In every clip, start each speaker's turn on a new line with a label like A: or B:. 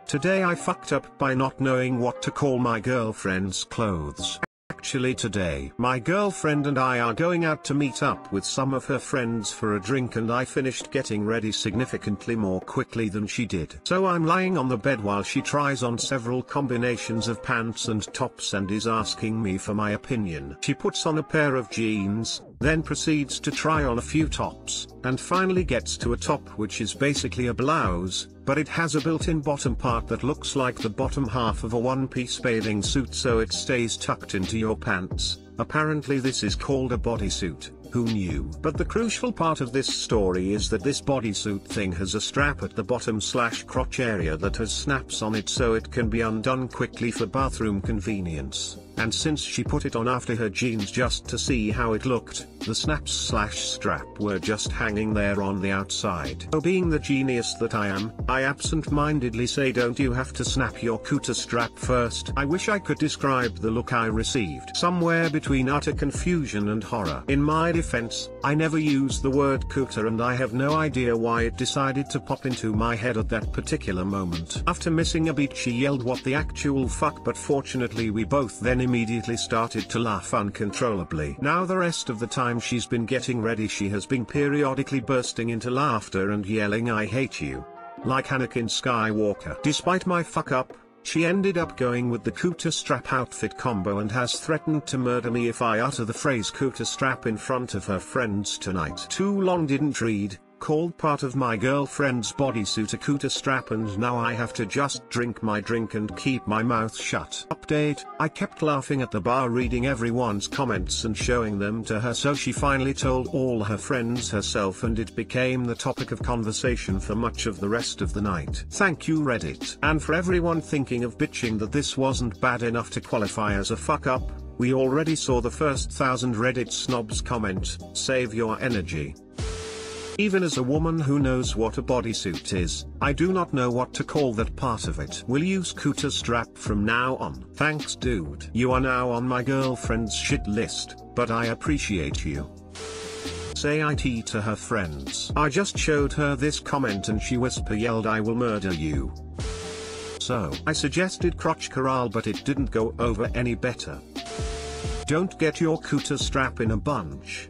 A: Today I fucked up by not knowing what to call my girlfriend's clothes. Actually today, my girlfriend and I are going out to meet up with some of her friends for a drink, and I finished getting ready significantly more quickly than she did. So I'm lying on the bed while she tries on several combinations of pants and tops and is asking me for my opinion. She puts on a pair of jeans, then proceeds to try on a few tops, and finally gets to a top which is basically a blouse, but it has a built-in bottom part that looks like the bottom half of a one-piece bathing suit, so it stays tucked into your pants. Apparently this is called a bodysuit. Who knew? But the crucial part of this story is that this bodysuit thing has a strap at the bottom/crotch area that has snaps on it, so it can be undone quickly for bathroom convenience. And since she put it on after her jeans just to see how it looked, the snaps/strap were just hanging there on the outside. So being the genius that I am, I absent-mindedly say, don't you have to snap your cooter strap first? I wish I could describe the look I received. Somewhere between utter confusion and horror. In my defense, I never use the word cooter, and I have no idea why it decided to pop into my head at that particular moment. After missing a beat, she yelled what the actual fuck, but fortunately we both then immediately started to laugh uncontrollably. Now the rest of the time she's been getting ready, she has been periodically bursting into laughter and yelling "I hate you," like Anakin Skywalker. Despite my fuck up, she ended up going with the cooter strap outfit combo and has threatened to murder me if I utter the phrase cooter strap in front of her friends tonight. Too long didn't read, called part of my girlfriend's bodysuit a cooter strap, and now I have to just drink my drink and keep my mouth shut. Update: I kept laughing at the bar, reading everyone's comments and showing them to her, so she finally told all her friends herself, and it became the topic of conversation for much of the rest of the night. Thank you Reddit. And for everyone thinking of bitching that this wasn't bad enough to qualify as a fuck up, we already saw the first 1,000 Reddit snobs comment, "Save your energy." Even as a woman who knows what a bodysuit is, I do not know what to call that part of it. Will use cooter strap from now on. Thanks dude. You are now on my girlfriend's shit list, but I appreciate you. Say IT to her friends. I just showed her this comment and she whisper yelled "I will murder you." So I suggested crotch corral, but it didn't go over any better. Don't get your cooter strap in a bunch.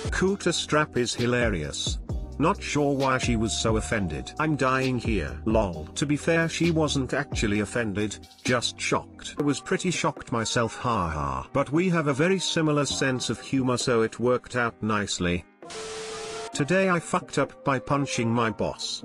A: Cooter strap is hilarious. Not sure why she was so offended. I'm dying here. Lol. To be fair, she wasn't actually offended, just shocked. I was pretty shocked myself, haha. But we have a very similar sense of humor, so it worked out nicely. Today I fucked up by punching my boss.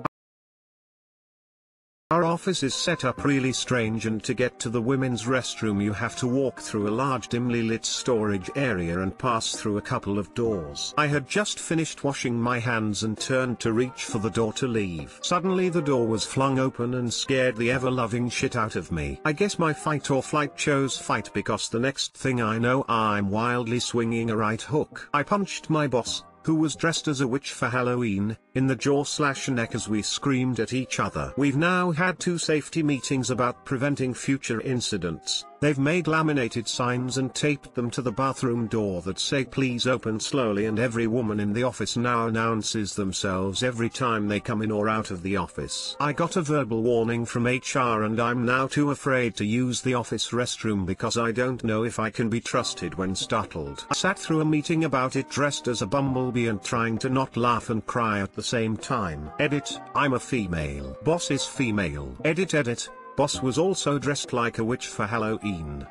A: Our office is set up really strange, and to get to the women's restroom you have to walk through a large dimly lit storage area and pass through a couple of doors. I had just finished washing my hands and turned to reach for the door to leave. Suddenly the door was flung open and scared the ever-loving shit out of me. I guess my fight or flight chose fight, because the next thing I know I'm wildly swinging a right hook. I punched my boss, who was dressed as a witch for Halloween, in the jaw/neck as we screamed at each other. We've now had 2 safety meetings about preventing future incidents. They've made laminated signs and taped them to the bathroom door that say "Please open slowly," and every woman in the office now announces themselves every time they come in or out of the office. I got a verbal warning from HR and I'm now too afraid to use the office restroom because I don't know if I can be trusted when startled. I sat through a meeting about it dressed as a bumblebee and trying to not laugh and cry at the same time. Edit: I'm a female. Boss is female. Edit. Boss was also dressed like a witch for Halloween.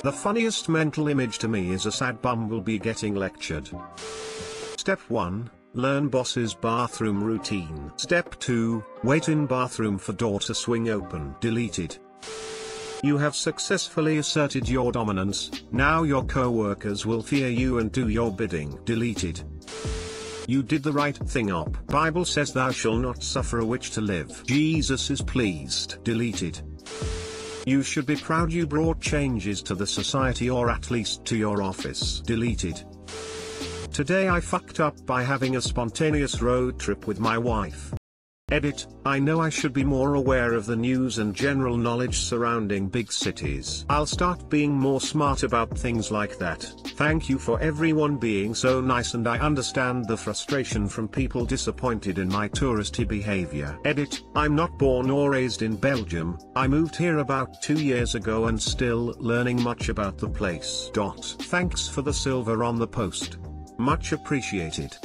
A: The funniest mental image to me is a sad bumblebee getting lectured. Step 1. Learn boss's bathroom routine. Step 2. Wait in bathroom for door to swing open. Deleted. You have successfully asserted your dominance. Now your co-workers will fear you and do your bidding. Deleted. You did the right thing op. Bible says thou shalt not suffer a witch to live. Jesus is pleased. Deleted. You should be proud you brought changes to the society, or at least to your office. Deleted. Today I fucked up by having a spontaneous road trip with my wife. Edit, I know I should be more aware of the news and general knowledge surrounding big cities. I'll start being more smart about things like that. Thank you for everyone being so nice, and I understand the frustration from people disappointed in my touristy behavior. Edit, I'm not born or raised in Belgium, I moved here about 2 years ago and still learning much about the place. Thanks for the silver on the post. Much appreciated.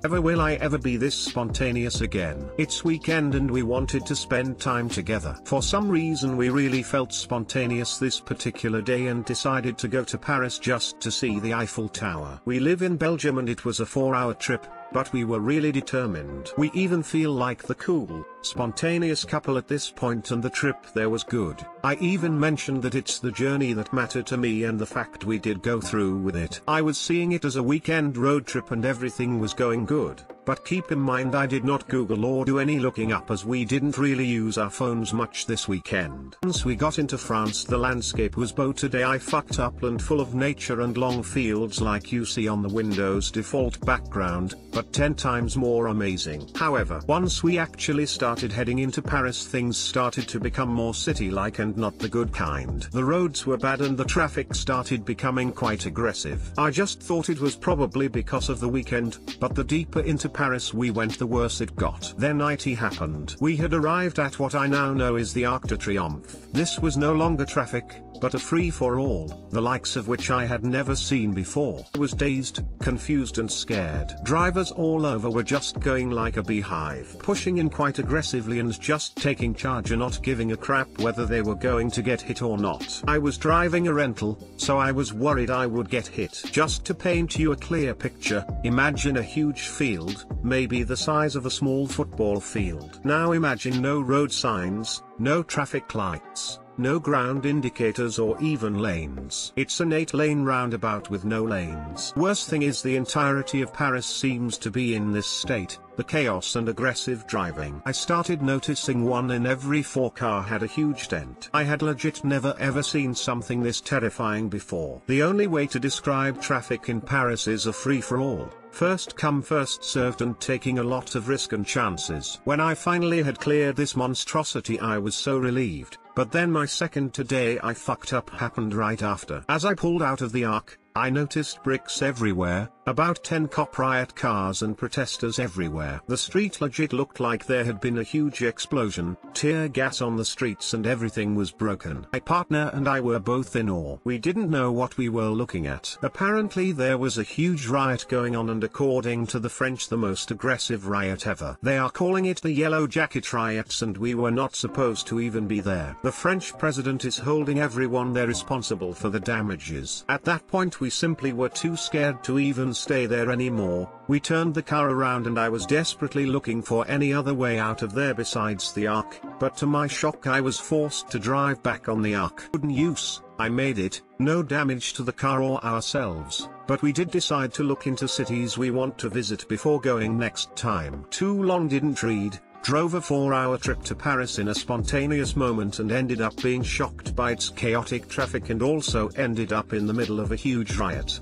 A: Never will I ever be this spontaneous again. It's weekend and we wanted to spend time together. For some reason we really felt spontaneous this particular day and decided to go to Paris just to see the Eiffel Tower. We live in Belgium and it was a 4-hour trip, but we were really determined. We even feel like the cool, spontaneous couple at this point, and the trip there was good. I even mentioned that it's the journey that mattered to me and the fact we did go through with it. I was seeing it as a weekend road trip and everything was going good. But keep in mind I did not Google or do any looking up as we didn't really use our phones much this weekend. Once we got into France the landscape was beau today. I fucked upland full of nature and long fields like you see on the Windows default background, but 10 times more amazing. However, once we actually started heading into Paris things started to become more city-like and not the good kind. The roads were bad and the traffic started becoming quite aggressive. I just thought it was probably because of the weekend, but the deeper into Paris we went the worse it got. Then it happened. We had arrived at what I now know is the Arc de Triomphe. This was no longer traffic, but a free-for-all, the likes of which I had never seen before. I was dazed, confused and scared. Drivers all over were just going like a beehive, pushing in quite aggressively and just taking charge and not giving a crap whether they were going to get hit or not. I was driving a rental, so I was worried I would get hit. Just to paint you a clear picture, imagine a huge field, maybe the size of a small football field. Now imagine no road signs, no traffic lights, no ground indicators or even lanes. It's an 8-lane roundabout with no lanes. Worst thing is the entirety of Paris seems to be in this state, the chaos and aggressive driving. I started noticing 1 in every 4 car had a huge dent. I had legit never ever seen something this terrifying before. The only way to describe traffic in Paris is a free-for-all. First come first served and taking a lot of risk and chances. When I finally had cleared this monstrosity I was so relieved, but then my second today I fucked up happened right after. As I pulled out of the Arc, I noticed bricks everywhere, about 10 cop riot cars and protesters everywhere. The street legit looked like there had been a huge explosion, tear gas on the streets and everything was broken. My partner and I were both in awe. We didn't know what we were looking at. Apparently there was a huge riot going on and according to the French the most aggressive riot ever. They are calling it the Yellow Jacket riots and we were not supposed to even be there. The French president is holding everyone there responsible for the damages. At that point we simply were too scared to even stay there anymore. We turned the car around and I was desperately looking for any other way out of there besides the Arc, but to my shock I was forced to drive back on the Arc. Good news, I made it, no damage to the car or ourselves, but we did decide to look into cities we want to visit before going next time. Too long didn't read. Drove a 4-hour trip to Paris in a spontaneous moment and ended up being shocked by its chaotic traffic and also ended up in the middle of a huge riot.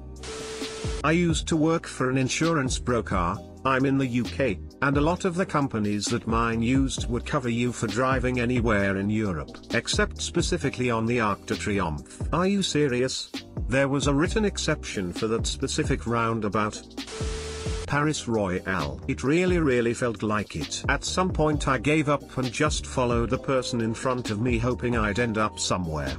A: I used to work for an insurance broker, I'm in the UK, and a lot of the companies that mine used would cover you for driving anywhere in Europe, except specifically on the Arc de Triomphe. Are you serious? There was a written exception for that specific roundabout. Paris Royale. It really felt like it. At some point I gave up and just followed the person in front of me hoping I'd end up somewhere.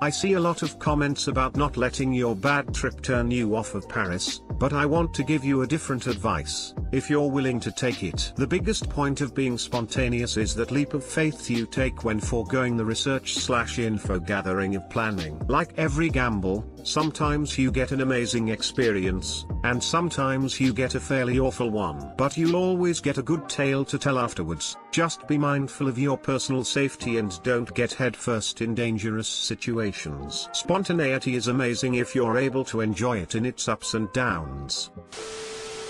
A: I see a lot of comments about not letting your bad trip turn you off of Paris, but I want to give you a different advice, if you're willing to take it. The biggest point of being spontaneous is that leap of faith you take when foregoing the research/info gathering of planning. Like every gamble, sometimes you get an amazing experience, and sometimes you get a fairly awful one. But you'll always get a good tale to tell afterwards. Just be mindful of your personal safety and don't get headfirst in dangerous situations. Spontaneity is amazing if you're able to enjoy it in its ups and downs.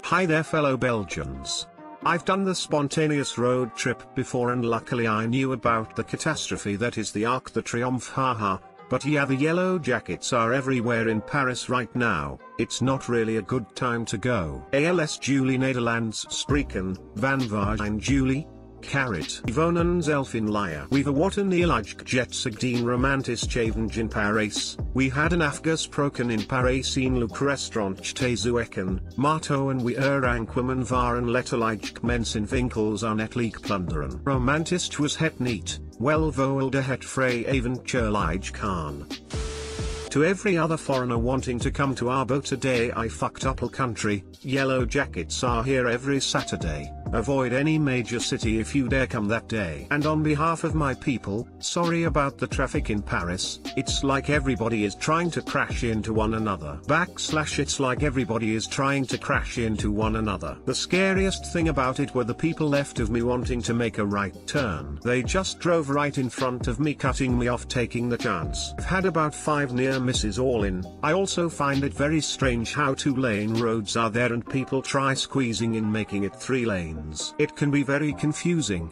A: Hi there fellow Belgians. I've done the spontaneous road trip before and luckily I knew about the catastrophe that is the Arc de Triomphe, haha. But yeah, the yellow jackets are everywhere in Paris right now. It's not really a good time to go. ALS Julie Nederlands spreken, van waar zijn jullie? Carrot. Ivonans elfin liar. We've a what an elijk jet sigdeen romantis chavenj in Paris. We had an afgas proken in Paris in Luke restaurant tezueken, Marto and we anquaman waren letterlijk mensen winkels aan het leek plunderen. Romantist was het niet, wel voelde het vrij avontuurlijk gaan. To every other foreigner wanting to come to our boat today, I fucked up all country. Yellow jackets are here every Saturday. Avoid any major city if you dare come that day. And on behalf of my people, sorry about the traffic in Paris. It's like everybody is trying to crash into one another. It's like everybody is trying to crash into one another. The scariest thing about it were the people left of me wanting to make a right turn. They just drove right in front of me, cutting me off, taking the chance. I've had about 5 near misses all in. I also find it very strange how 2-lane roads are there and people try squeezing in, making it 3 lanes. It can be very confusing.